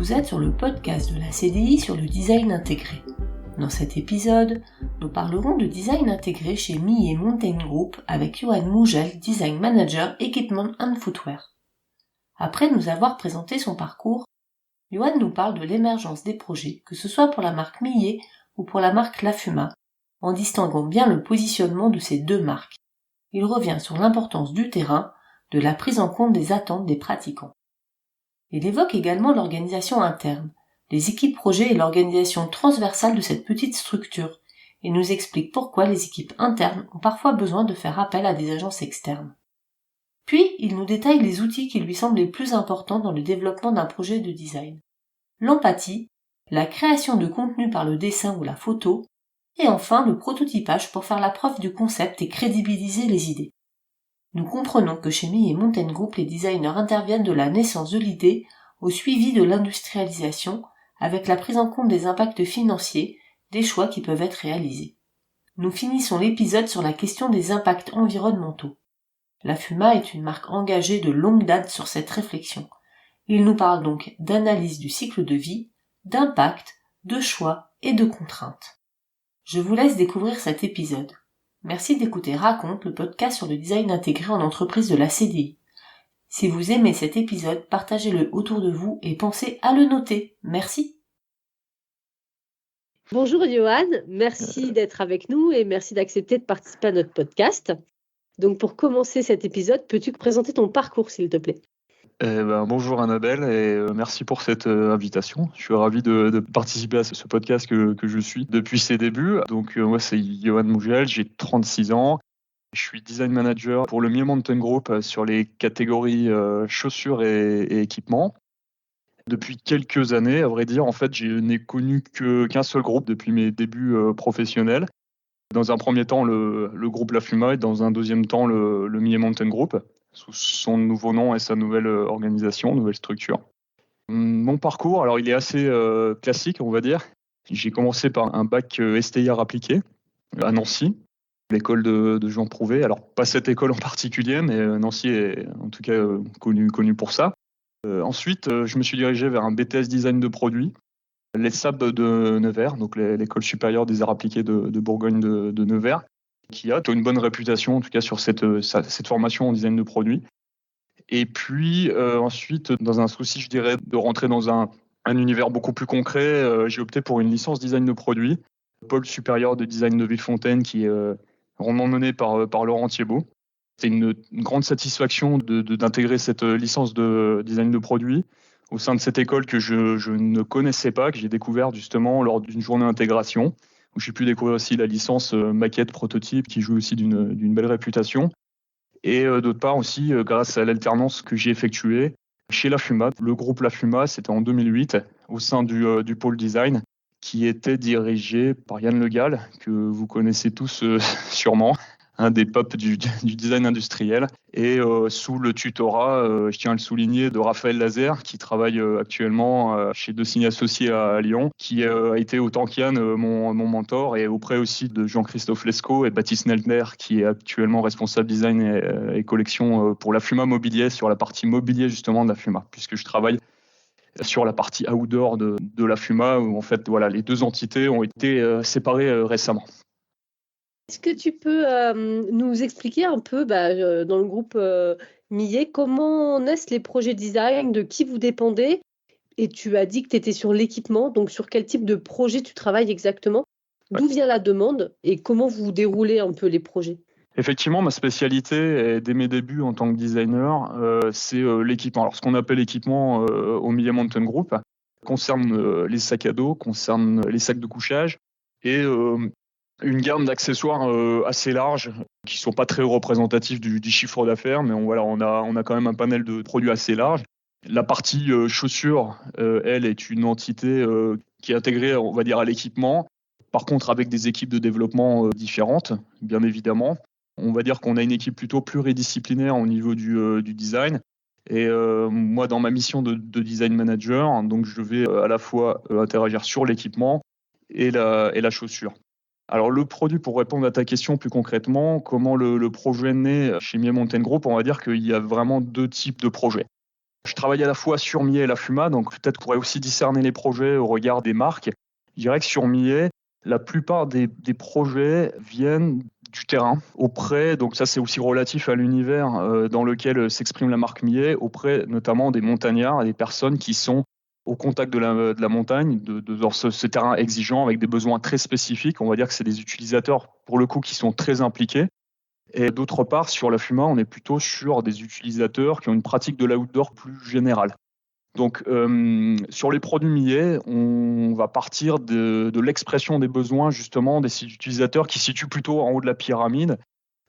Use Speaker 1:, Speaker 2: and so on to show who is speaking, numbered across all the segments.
Speaker 1: Vous êtes sur le podcast de la CDI sur le design intégré. Dans cet épisode, nous parlerons de design intégré chez Millet Mountain Group avec Johan Mougel, Design Manager Equipment and Footwear. Après nous avoir présenté son parcours, Johan nous parle de l'émergence des projets, que ce soit pour la marque Millet ou pour la marque Lafuma, en distinguant bien le positionnement de ces deux marques. Il revient sur l'importance du terrain, de la prise en compte des attentes des pratiquants. Il évoque également l'organisation interne, les équipes projets et l'organisation transversale de cette petite structure, et nous explique pourquoi les équipes internes ont parfois besoin de faire appel à des agences externes. Puis, il nous détaille les outils qui lui semblent les plus importants dans le développement d'un projet de design. L'empathie, la création de contenu par le dessin ou la photo, et enfin le prototypage pour faire la preuve du concept et crédibiliser les idées. Nous comprenons que chez Millet Mountain Group, les designers interviennent de la naissance de l'idée au suivi de l'industrialisation, avec la prise en compte des impacts financiers, des choix qui peuvent être réalisés. Nous finissons l'épisode sur la question des impacts environnementaux. Lafuma est une marque engagée de longue date sur cette réflexion. Il nous parle donc d'analyse du cycle de vie, d'impact, de choix et de contraintes. Je vous laisse découvrir cet épisode. Merci d'écouter Raconte, le podcast sur le design intégré en entreprise de la CDI. Si vous aimez cet épisode, partagez-le autour de vous et pensez à le noter. Merci.
Speaker 2: Bonjour Johan, merci d'être avec nous et merci d'accepter de participer à notre podcast. Donc pour commencer cet épisode, peux-tu présenter ton parcours s'il te plaît ?
Speaker 3: Bonjour Annabelle et merci pour cette invitation. Je suis ravi de participer à ce podcast que je suis depuis ses débuts. Donc moi c'est Johan Mougel, j'ai 36 ans. Je suis design manager pour le Millet Mountain Group sur les catégories chaussures et équipements. Depuis quelques années, à vrai dire, en fait, je n'ai connu qu'un seul groupe depuis mes débuts professionnels. Dans un premier temps, le groupe Lafuma et dans un deuxième temps, le Millet Mountain Group, sous son nouveau nom et sa nouvelle organisation, nouvelle structure. Mon parcours, alors il est assez classique, on va dire. J'ai commencé par un bac STIR appliqué à Nancy, l'école de Jean Prouvé. Alors, pas cette école en particulier, mais Nancy est en tout cas connue pour ça. Ensuite, je me suis dirigé vers un BTS design de produits, l'ESSAB de Nevers, donc l'école supérieure des arts appliqués de Bourgogne de Nevers, qui a une bonne réputation, en tout cas sur cette formation en design de produits. Et puis ensuite, dans un souci, je dirais, de rentrer dans un univers beaucoup plus concret, j'ai opté pour une licence design de produits, pôle supérieur de design de Villefontaine, qui est rondement mené par Laurent Thiebaud. C'est une grande satisfaction d'intégrer cette licence de design de produits au sein de cette école que je ne connaissais pas, que j'ai découvert justement lors d'une journée d'intégration, où j'ai pu découvrir aussi la licence maquette prototype qui joue aussi d'une belle réputation. Et d'autre part aussi, grâce à l'alternance que j'ai effectuée chez Lafuma. Le groupe Lafuma, c'était en 2008, au sein du pôle design, qui était dirigé par Yann Le Gall, que vous connaissez tous sûrement, un des papes du design industriel, et sous le tutorat, je tiens à le souligner, de Raphaël Lazer, qui travaille actuellement chez Decini Associés à Lyon, qui a été autant qu'Yann mon mentor, et auprès aussi de Jean-Christophe Lescaut et Baptiste Neltner, qui est actuellement responsable design et collection pour Lafuma Mobilier, sur la partie mobilier justement de Lafuma, puisque je travaille sur la partie outdoor de Lafuma, où en fait voilà, les deux entités ont été séparées récemment.
Speaker 2: Est-ce que tu peux nous expliquer un peu, dans le groupe Millet, comment naissent les projets design, de qui vous dépendez? Et tu as dit que tu étais sur l'équipement, donc sur quel type de projet tu travailles exactement? D'où vient la demande et comment vous déroulez un peu les projets?
Speaker 3: Effectivement, ma spécialité, dès mes débuts en tant que designer, c'est l'équipement. Alors, ce qu'on appelle équipement au Millet Mountain Group concerne les sacs à dos, concerne les sacs de couchage et une gamme d'accessoires assez large qui sont pas très représentatifs du chiffre d'affaires, mais on a quand même un panel de produits assez large. La partie chaussures, elle, est une entité qui est intégrée, on va dire, à l'équipement. Par contre, avec des équipes de développement différentes, bien évidemment. On va dire qu'on a une équipe plutôt pluridisciplinaire au niveau du design. Et moi, dans ma mission de design manager, donc je vais à la fois interagir sur l'équipement et la chaussure. Alors le produit, pour répondre à ta question plus concrètement, comment le projet naît chez Millet Mountain Group, on va dire qu'il y a vraiment deux types de projets. Je travaille à la fois sur Millet et la Fuma, donc peut-être qu'on pourrait aussi discerner les projets au regard des marques. Je dirais que sur Millet, la plupart des projets viennent du terrain, auprès, donc ça c'est aussi relatif à l'univers dans lequel s'exprime la marque Millet, auprès notamment des montagnards et des personnes qui sont au contact de la montagne, dans ce terrain exigeant avec des besoins très spécifiques. On va dire que c'est des utilisateurs, pour le coup, qui sont très impliqués. Et d'autre part, sur la Fuma, on est plutôt sur des utilisateurs qui ont une pratique de l'outdoor plus générale. Donc, sur les produits Millet, on va partir de l'expression des besoins, justement, des utilisateurs qui se situent plutôt en haut de la pyramide,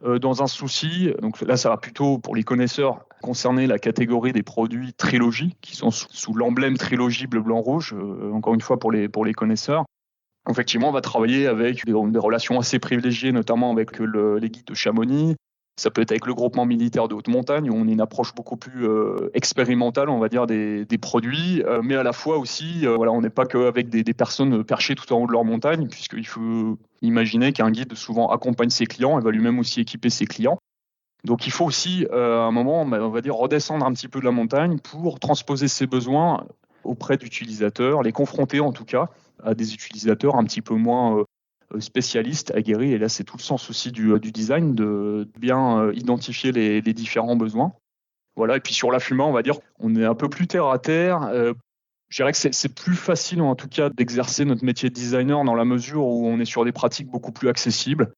Speaker 3: dans un souci, donc là, ça va plutôt, pour les connaisseurs, concerner la catégorie des produits Trilogy, qui sont sous l'emblème Trilogy bleu, blanc, rouge, encore une fois pour les connaisseurs. Effectivement, on va travailler avec des relations assez privilégiées, notamment avec les guides de Chamonix. Ça peut être avec le groupement militaire de haute montagne, où on a une approche beaucoup plus expérimentale, on va dire, des produits, mais à la fois aussi, on n'est pas qu'avec des personnes perchées tout en haut de leur montagne, puisqu'il faut imaginer qu'un guide souvent accompagne ses clients et va lui-même aussi équiper ses clients. Donc il faut aussi, à un moment, on va dire, redescendre un petit peu de la montagne pour transposer ses besoins auprès d'utilisateurs, les confronter en tout cas à des utilisateurs un petit peu moins spécialistes, aguerris. Et là, c'est tout le sens aussi du design, de bien identifier les différents besoins. Voilà. Et puis sur la Fuma, on va dire, on est un peu plus terre à terre. Je dirais que c'est plus facile, en tout cas, d'exercer notre métier de designer dans la mesure où on est sur des pratiques beaucoup plus accessibles.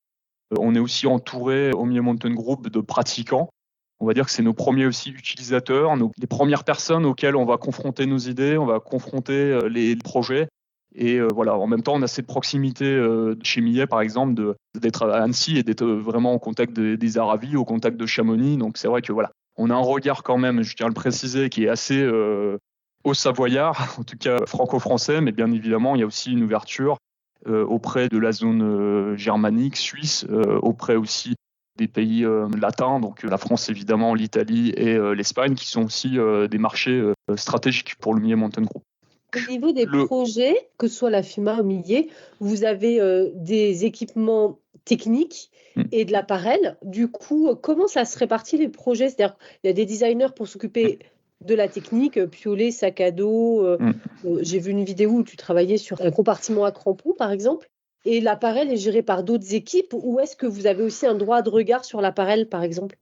Speaker 3: On est aussi entouré au Millet Mountain Group de pratiquants. On va dire que c'est nos premiers aussi utilisateurs, les premières personnes auxquelles on va confronter nos idées, on va confronter les projets. Et en même temps, on a cette proximité chez Millet, par exemple, d'être à Annecy et d'être vraiment au contact des Aravis, au contact de Chamonix. Donc c'est vrai que on a un regard quand même, je tiens à le préciser, qui est assez haut savoyard, en tout cas franco-français, mais bien évidemment, il y a aussi une ouverture auprès de la zone germanique, suisse, auprès aussi des pays latins, donc la France évidemment, l'Italie et l'Espagne, qui sont aussi des marchés stratégiques pour le Millet Mountain Group.
Speaker 2: Au niveau des projets, que ce soit la Fuma ou Millet, vous avez des équipements techniques et de l'appareil. Du coup, comment ça se répartit les projets? C'est-à-dire, il y a des designers pour s'occuper de la technique, piolet, sac à dos. J'ai vu une vidéo où tu travaillais sur un compartiment à crampons, par exemple. Et l'appareil est géré par d'autres équipes, ou est-ce que vous avez aussi un droit de regard sur l'appareil, par exemple?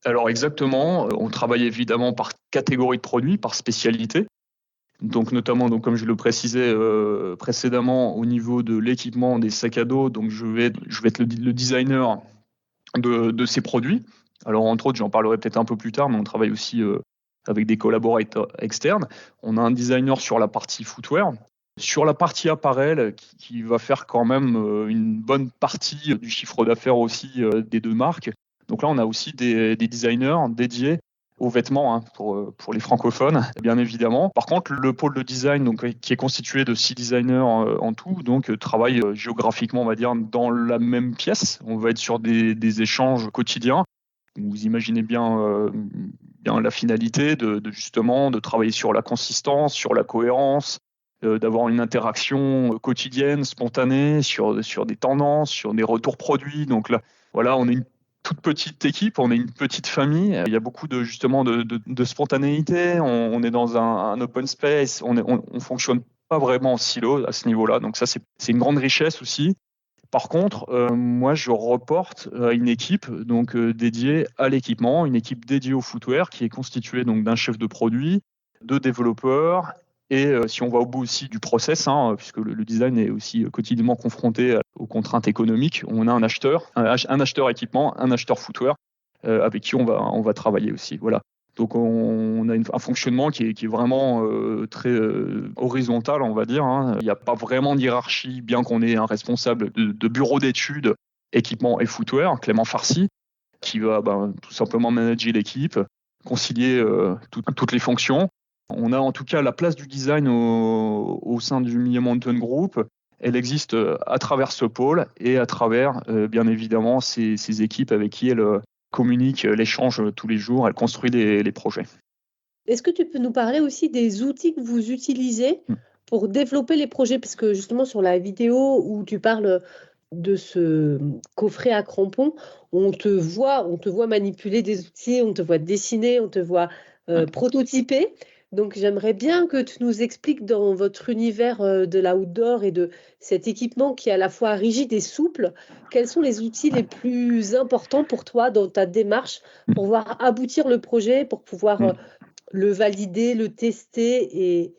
Speaker 3: Alors exactement, on travaille évidemment par catégorie de produits, par spécialité. Donc notamment, comme je le précisais précédemment, au niveau de l'équipement des sacs à dos, donc je vais être le designer de ces produits. Alors entre autres, j'en parlerai peut-être un peu plus tard, mais on travaille aussi avec des collaborateurs externes. On a un designer sur la partie footwear. Sur la partie appareil, qui va faire quand même une bonne partie du chiffre d'affaires aussi des deux marques. Donc là, on a aussi des designers dédiés aux vêtements pour les francophones, bien évidemment. Par contre, le pôle de design, qui est constitué de 6 designers en tout, travaille géographiquement, on va dire, dans la même pièce. On va être sur des échanges quotidiens. Vous imaginez bien la finalité justement de travailler sur la consistance, sur la cohérence, d'avoir une interaction quotidienne, spontanée, sur des tendances, sur des retours produits. Donc là, on est une toute petite équipe, on est une petite famille. Il y a beaucoup de spontanéité. On est dans un open space. On fonctionne pas vraiment en silo à ce niveau-là. Donc ça, c'est une grande richesse aussi. Par contre, moi, je reporte à une équipe dédiée à l'équipement, une équipe dédiée au footwear qui est constituée d'un chef de produit, de développeurs. Et si on va au bout aussi du process, puisque le design est aussi quotidiennement confronté aux contraintes économiques, on a un acheteur équipement, un acheteur footwear avec qui on va travailler aussi. Voilà. Donc on a un fonctionnement qui est vraiment très horizontal, on va dire. Il n'y a pas vraiment de hiérarchie, bien qu'on ait un responsable de bureau d'études, équipement et footwear, Clément Farcy, qui va tout simplement manager l'équipe, concilier toutes les fonctions. On a en tout cas la place du design au sein du Millet Mountain Group. Elle existe à travers ce pôle et à travers, bien évidemment, ces équipes avec qui elle communique, elle échange tous les jours, elle construit les projets.
Speaker 2: Est-ce que tu peux nous parler aussi des outils que vous utilisez pour développer les projets? Parce que justement, sur la vidéo où tu parles de ce coffret à crampons, on te voit manipuler des outils, on te voit dessiner, on te voit prototyper. Donc, j'aimerais bien que tu nous expliques dans votre univers de l'outdoor et de cet équipement qui est à la fois rigide et souple, quels sont les outils les plus importants pour toi dans ta démarche pour pouvoir aboutir le projet, pour pouvoir le valider, le tester et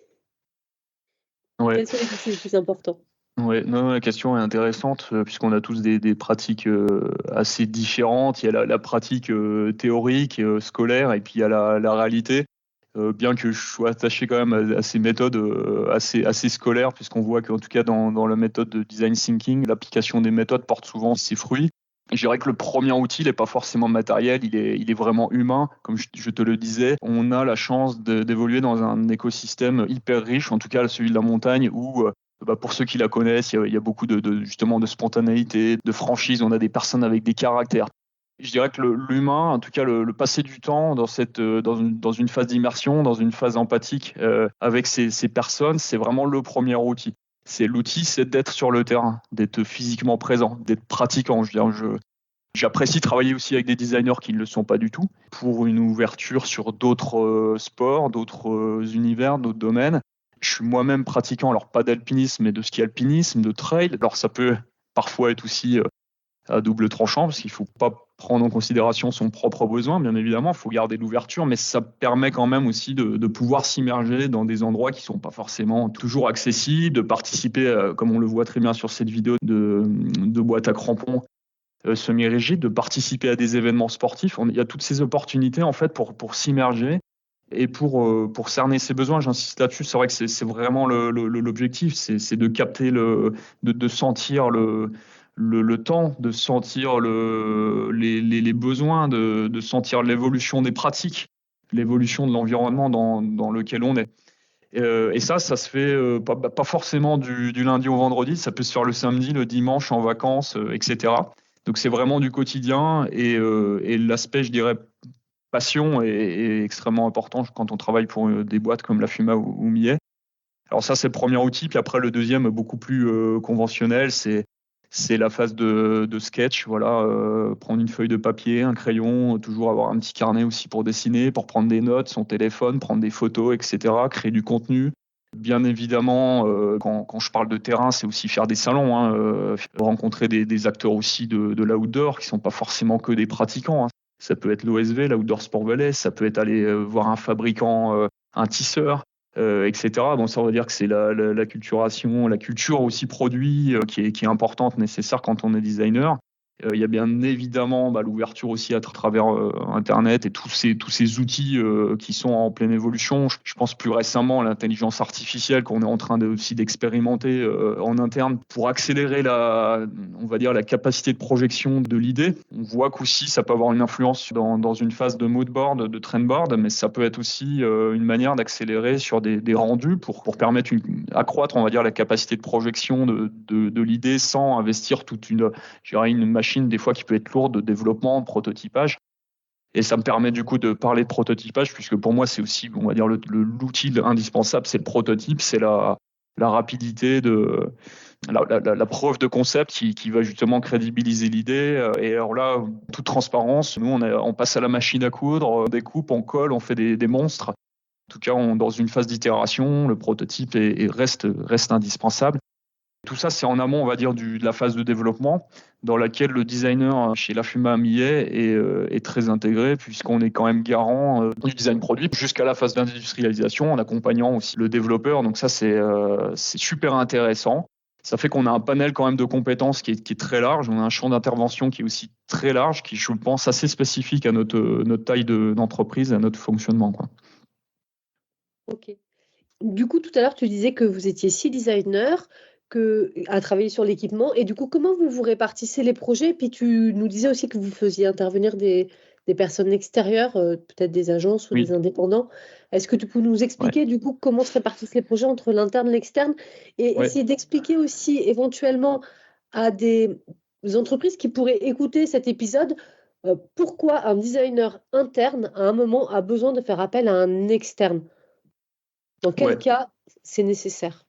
Speaker 3: Ouais.
Speaker 2: quels sont les outils les plus importants?
Speaker 3: Ouais, non, la question est intéressante puisqu'on a tous des pratiques assez différentes. Il y a la pratique théorique, scolaire, et puis il y a la réalité. Bien que je sois attaché quand même à ces méthodes assez scolaires, puisqu'on voit qu'en tout cas dans la méthode de design thinking, l'application des méthodes porte souvent ses fruits. Et je dirais que le premier outil n'est pas forcément matériel, il est vraiment humain. Comme je te le disais, on a la chance d'évoluer dans un écosystème hyper riche, en tout cas celui de la montagne, où pour ceux qui la connaissent, il y a beaucoup justement de spontanéité, de franchise. On a des personnes avec des caractères. Je dirais que l'humain, en tout cas le passer du temps dans une phase d'immersion, dans une phase empathique avec ces personnes, c'est vraiment le premier outil. L'outil, c'est d'être sur le terrain, d'être physiquement présent, d'être pratiquant. J'apprécie travailler aussi avec des designers qui ne le sont pas du tout, pour une ouverture sur d'autres sports, d'autres univers, d'autres domaines. Je suis moi-même pratiquant, alors pas d'alpinisme, mais de ski alpinisme, de trail. Alors ça peut parfois être aussi à double tranchant, parce qu'il ne faut pas prendre en considération son propre besoin, bien évidemment, il faut garder l'ouverture, mais ça permet quand même aussi de pouvoir s'immerger dans des endroits qui ne sont pas forcément toujours accessibles, de participer, comme on le voit très bien sur cette vidéo de boîte à crampons semi-rigide, de participer à des événements sportifs. Il y a toutes ces opportunités en fait pour s'immerger et pour cerner ses besoins. J'insiste là-dessus, c'est vrai que c'est vraiment l'objectif, c'est de capter, de sentir le temps, de sentir les besoins, de sentir l'évolution des pratiques, l'évolution de l'environnement dans lequel on est. Et ça se fait pas forcément du lundi au vendredi, ça peut se faire le samedi, le dimanche, en vacances, etc. Donc c'est vraiment du quotidien et l'aspect, je dirais, passion est extrêmement important quand on travaille pour des boîtes comme la Fuma ou Millet. Alors ça, c'est le premier outil. Puis après, le deuxième, beaucoup plus conventionnel, c'est la phase de sketch. Voilà, prendre une feuille de papier, un crayon, toujours avoir un petit carnet aussi pour dessiner, pour prendre des notes, son téléphone, prendre des photos, etc., créer du contenu. Bien évidemment, quand je parle de terrain, c'est aussi faire des salons, rencontrer des acteurs aussi de l'outdoor qui ne sont pas forcément que des pratiquants. Ça peut être l'OSV, l'Outdoor Sport Valley, ça peut être aller voir un fabricant, un tisseur, etc. Bon, ça veut dire que c'est la culturation, la culture aussi produit qui est importante, nécessaire quand on est designer. Il y a bien évidemment l'ouverture aussi à travers Internet et tous ces outils qui sont en pleine évolution. Je pense plus récemment à l'intelligence artificielle qu'on est en train aussi d'expérimenter en interne pour accélérer on va dire la capacité de projection de l'idée. On voit qu'aussi ça peut avoir une influence dans une phase de mood board, de trend board, mais ça peut être aussi une manière d'accélérer sur des rendus pour permettre accroître, on va dire, la capacité de projection de l'idée sans investir toute une machine des fois qui peut être lourde de développement, de prototypage. Et ça me permet du coup de parler de prototypage, puisque pour moi c'est aussi, on va dire, l'outil indispensable, c'est le prototype, c'est la rapidité de la preuve de concept qui va justement crédibiliser l'idée. Et alors là, toute transparence, nous on passe à la machine à coudre, on découpe, on colle, on fait des monstres. En tout cas, dans une phase d'itération, le prototype reste indispensable. Tout ça, c'est en amont, on va dire, de la phase de développement, dans laquelle le designer chez la Fuma Millet est très intégré, puisqu'on est quand même garant du design produit jusqu'à la phase d'industrialisation, en accompagnant aussi le développeur. Donc ça, c'est super intéressant. Ça fait qu'on a un panel quand même de compétences qui est très large. On a un champ d'intervention qui est aussi très large, qui, je pense, assez spécifique à notre taille d'entreprise, à notre fonctionnement, quoi.
Speaker 2: Ok. Du coup, tout à l'heure, tu disais que vous étiez 6 designers à travailler sur l'équipement. Et du coup, comment vous répartissez les projets? Et puis, tu nous disais aussi que vous faisiez intervenir des personnes extérieures, peut-être des agences ou
Speaker 3: Oui.
Speaker 2: des indépendants. Est-ce que tu peux nous expliquer, du coup, comment se répartissent les projets entre l'interne et l'externe? Et essayer d'expliquer aussi éventuellement à des entreprises qui pourraient écouter cet épisode pourquoi un designer interne, à un moment, a besoin de faire appel à un externe. Dans quel cas c'est nécessaire?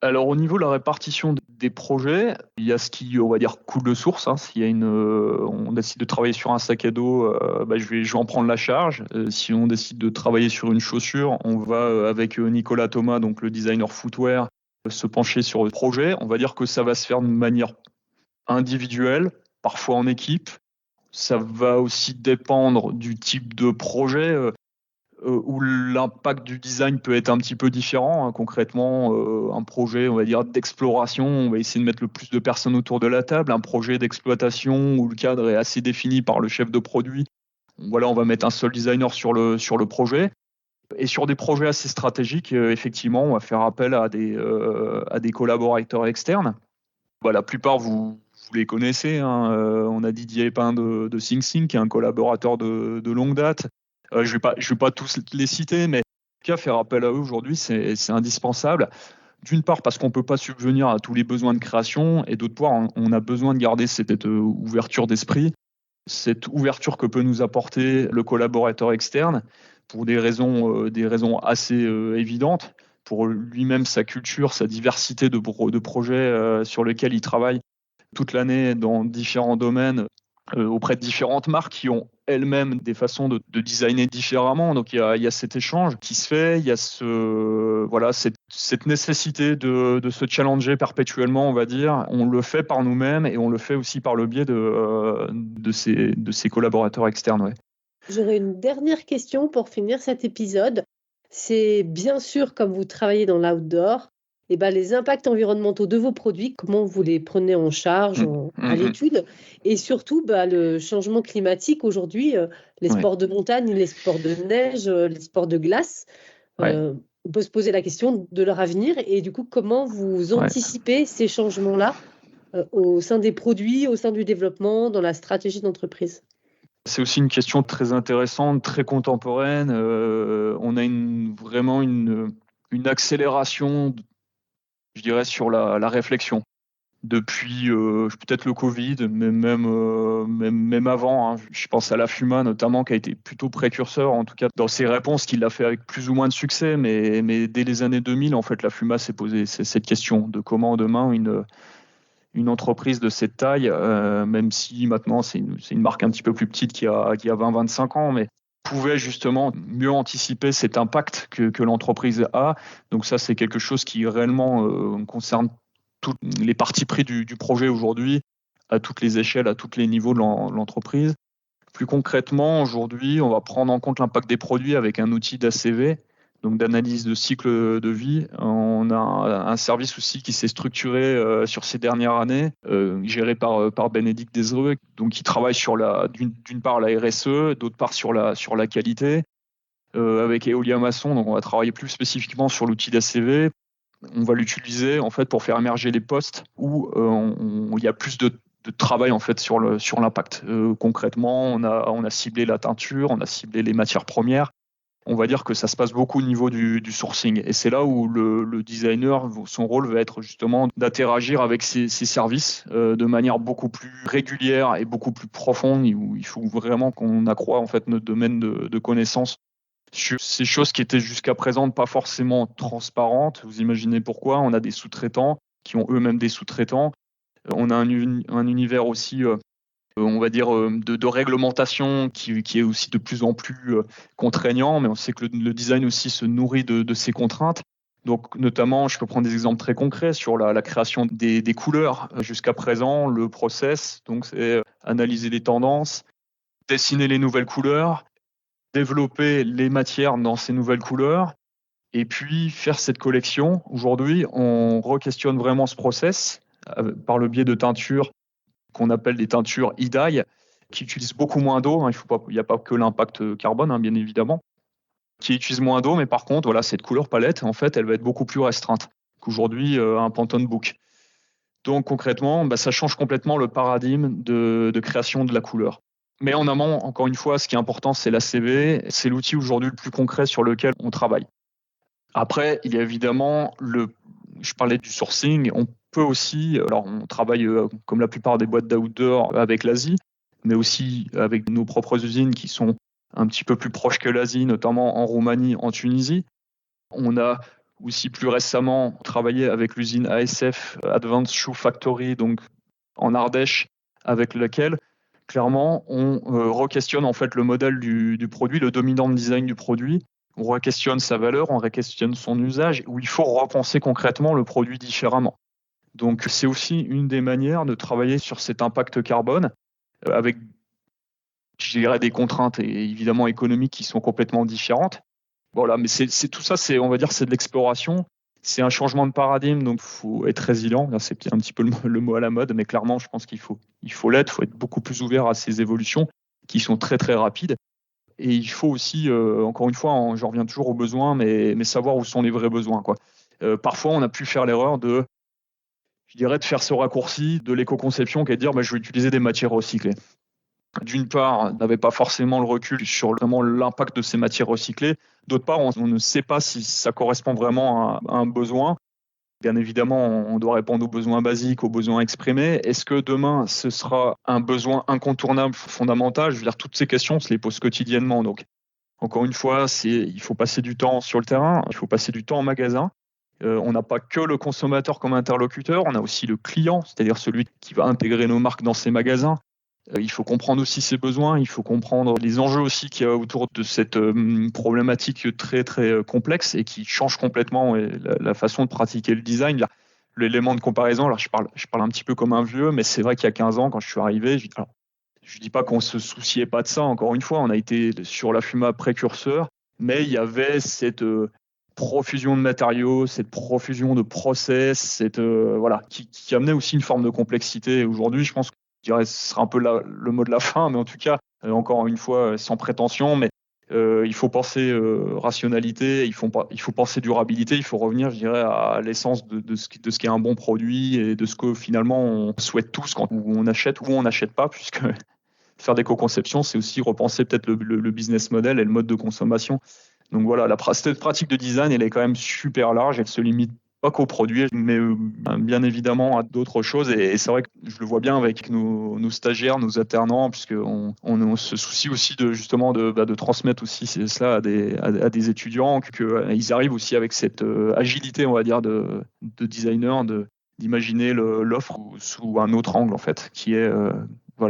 Speaker 3: Alors au niveau de la répartition des projets, il y a ce qui, on va dire, coule de source. S'il y a on décide de travailler sur un sac à dos, je vais en prendre la charge. Si on décide de travailler sur une chaussure, on va avec Nicolas Thomas, donc le designer footwear, se pencher sur le projet. On va dire que ça va se faire de manière individuelle, parfois en équipe. Ça va aussi dépendre du type de projet. Où l'impact du design peut être un petit peu différent. Concrètement, un projet, on va dire, d'exploration, on va essayer de mettre le plus de personnes autour de la table. Un projet d'exploitation où le cadre est assez défini par le chef de produit, voilà, on va mettre un seul designer sur le projet. Et sur des projets assez stratégiques, effectivement, on va faire appel à des collaborateurs externes. La plupart, vous les connaissez. On a Didier Epin de SingSing, qui est un collaborateur de longue date. Je vais pas tous les citer, mais en tout cas, faire appel à eux aujourd'hui, c'est indispensable. D'une part, parce qu'on ne peut pas subvenir à tous les besoins de création, et d'autre part, on a besoin de garder cette ouverture d'esprit, cette ouverture que peut nous apporter le collaborateur externe, pour des raisons assez évidentes, pour lui-même, sa culture, sa diversité de projets sur lesquels il travaille toute l'année dans différents domaines, auprès de différentes marques qui ont elles-mêmes des façons de designer différemment. Donc il y a cet échange qui se fait, il y a cette nécessité de se challenger perpétuellement, on va dire. On le fait par nous-mêmes et on le fait aussi par le biais de ces collaborateurs externes. Ouais.
Speaker 2: J'aurais une dernière question pour finir cet épisode. C'est bien sûr, comme vous travaillez dans l'outdoor, les impacts environnementaux de vos produits, comment vous les prenez en charge à l'étude, et surtout le changement climatique aujourd'hui, les sports de montagne, les sports de neige, les sports de glace. On peut se poser la question de leur avenir et du coup, comment vous anticipez ces changements-là au sein des produits, au sein du développement, dans la stratégie d'entreprise?
Speaker 3: C'est aussi une question très intéressante, très contemporaine. On a vraiment une accélération, je dirais, sur la réflexion. Depuis peut-être le Covid, mais même avant. Je pense à la Fuma notamment, qui a été plutôt précurseur, en tout cas dans ses réponses, qu'il l'a fait avec plus ou moins de succès. Mais dès les années 2000, en fait, la Fuma s'est posé cette question de comment demain une entreprise de cette taille, même si maintenant c'est une marque un petit peu plus petite qui a 20-25 ans, mais pouvait justement mieux anticiper cet impact que l'entreprise a. Donc ça, c'est quelque chose qui réellement concerne toutes les parties pris du projet aujourd'hui, à toutes les échelles, à tous les niveaux de l'entreprise. Plus concrètement, aujourd'hui, on va prendre en compte l'impact des produits avec un outil d'ACV, donc d'analyse de cycle de vie. On a un service aussi qui s'est structuré sur ces dernières années, géré par Bénédicte Desreux, donc qui travaille sur d'une part la RSE, d'autre part sur la qualité. Avec Eolia Masson, donc on va travailler plus spécifiquement sur l'outil d'ACV. On va l'utiliser en fait pour faire émerger les postes où il y a plus de travail en fait sur l'impact. Concrètement, on a ciblé la teinture, on a ciblé les matières premières. On va dire que ça se passe beaucoup au niveau du sourcing. Et c'est là où le designer, son rôle va être justement d'interagir avec ces services de manière beaucoup plus régulière et beaucoup plus profonde, où il faut vraiment qu'on accroît en fait notre domaine de connaissances sur ces choses qui étaient jusqu'à présent pas forcément transparentes. Vous imaginez pourquoi. On a des sous-traitants qui ont eux-mêmes des sous-traitants. On a un univers aussi, on va dire, de réglementation qui est aussi de plus en plus contraignant, mais on sait que le design aussi se nourrit de ces contraintes. Donc, notamment, je peux prendre des exemples très concrets sur la création des couleurs. Jusqu'à présent, le process, donc, c'est analyser les tendances, dessiner les nouvelles couleurs, développer les matières dans ces nouvelles couleurs et puis faire cette collection. Aujourd'hui, on re-questionne vraiment ce process par le biais de teintures qu'on appelle des teintures e-dye, qui utilisent beaucoup moins d'eau. Il n'y a pas que l'impact carbone, bien évidemment, qui utilisent moins d'eau, mais par contre, voilà, cette couleur palette, en fait, elle va être beaucoup plus restreinte qu'aujourd'hui un Pantone Book. Donc concrètement, ça change complètement le paradigme de création de la couleur. Mais en amont, encore une fois, ce qui est important, c'est l'ACV. C'est l'outil aujourd'hui le plus concret sur lequel on travaille. Après, il y a évidemment je parlais du sourcing. On peut aussi, alors on travaille comme la plupart des boîtes d'outdoor avec l'Asie, mais aussi avec nos propres usines qui sont un petit peu plus proches que l'Asie, notamment en Roumanie, en Tunisie. On a aussi plus récemment travaillé avec l'usine ASF, Advanced Shoe Factory, donc en Ardèche, avec laquelle clairement on re-questionne en fait le modèle du produit, le dominant design du produit. On re-questionne sa valeur, on re-questionne son usage, où il faut repenser concrètement le produit différemment. Donc c'est aussi une des manières de travailler sur cet impact carbone avec, je dirais, des contraintes évidemment économiques qui sont complètement différentes. Voilà, mais c'est tout ça, on va dire, c'est de l'exploration. C'est un changement de paradigme, donc il faut être résilient. Là, c'est un petit peu le mot à la mode, mais clairement, je pense qu'il faut l'être. Il faut être beaucoup plus ouvert à ces évolutions qui sont très, très rapides. Et il faut aussi, encore une fois, j'en reviens toujours aux besoins, mais savoir où sont les vrais besoins, quoi. Parfois, on a pu faire l'erreur de faire ce raccourci de l'éco-conception qui est de dire je vais utiliser des matières recyclées. D'une part, on n'avait pas forcément le recul sur vraiment l'impact de ces matières recyclées. D'autre part, on ne sait pas si ça correspond vraiment à un besoin. Bien évidemment, on doit répondre aux besoins basiques, aux besoins exprimés. Est-ce que demain, ce sera un besoin incontournable, fondamental ? Je veux dire, toutes ces questions, on se les pose quotidiennement. Donc, encore une fois, il faut passer du temps sur le terrain, il faut passer du temps en magasin. On n'a pas que le consommateur comme interlocuteur, on a aussi le client, c'est-à-dire celui qui va intégrer nos marques dans ses magasins. Il faut comprendre aussi ses besoins, il faut comprendre les enjeux aussi qu'il y a autour de cette problématique très très complexe et qui change complètement la façon de pratiquer le design. Là, l'élément de comparaison, alors je parle un petit peu comme un vieux, mais c'est vrai qu'il y a 15 ans, quand je suis arrivé, je dis pas qu'on se souciait pas de ça, encore une fois, on a été sur la FUMA précurseur, mais il y avait cette profusion de matériaux, cette profusion de process, qui amenait aussi une forme de complexité. Aujourd'hui, je pense que je dirais ce sera un peu le mot de la fin, mais en tout cas, encore une fois, sans prétention, mais il faut penser rationalité, il faut penser durabilité, il faut revenir, je dirais, à l'essence de ce qu'est un bon produit et de ce que finalement on souhaite tous quand on achète ou on n'achète pas, puisque faire d'éco-conception, c'est aussi repenser peut-être le business model et le mode de consommation. Donc voilà, cette pratique de design, elle est quand même super large, elle se limite pas qu'aux produits, mais bien évidemment à d'autres choses. Et c'est vrai que je le vois bien avec nos stagiaires, nos alternants, puisqu'on se soucie aussi justement de transmettre aussi cela à des étudiants, qu'ils arrivent aussi avec cette agilité, on va dire, de designer, d'imaginer l'offre sous un autre angle, en fait, qui est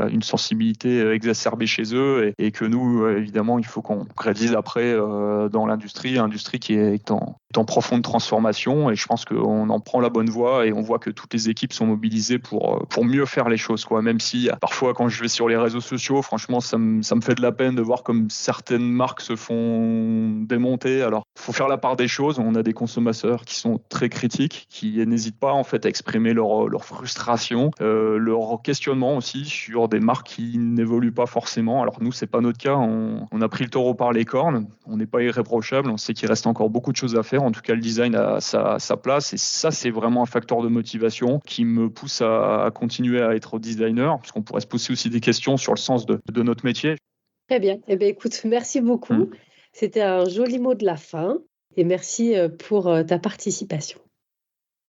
Speaker 3: une sensibilité exacerbée chez eux et que nous, évidemment, il faut qu'on réalise après dans l'industrie qui est en profonde transformation, et je pense qu'on en prend la bonne voie et on voit que toutes les équipes sont mobilisées pour mieux faire les choses, quoi. Même si parfois quand je vais sur les réseaux sociaux, franchement ça me fait de la peine de voir comme certaines marques se font démonter. Alors il faut faire la part des choses, on a des consommateurs qui sont très critiques, qui n'hésitent pas en fait à exprimer leur frustration, leur questionnement aussi sur des marques qui n'évoluent pas forcément. Alors nous, c'est pas notre cas, on a pris le taureau par les cornes, on n'est pas irréprochable, on sait qu'il reste encore beaucoup de choses à faire. En tout cas, le design a sa place, et ça, c'est vraiment un facteur de motivation qui me pousse à continuer à être designer, parce qu'on pourrait se poser aussi des questions sur le sens de notre métier.
Speaker 2: Très bien. Eh bien, écoute, merci beaucoup. C'était un joli mot de la fin, et merci pour ta participation.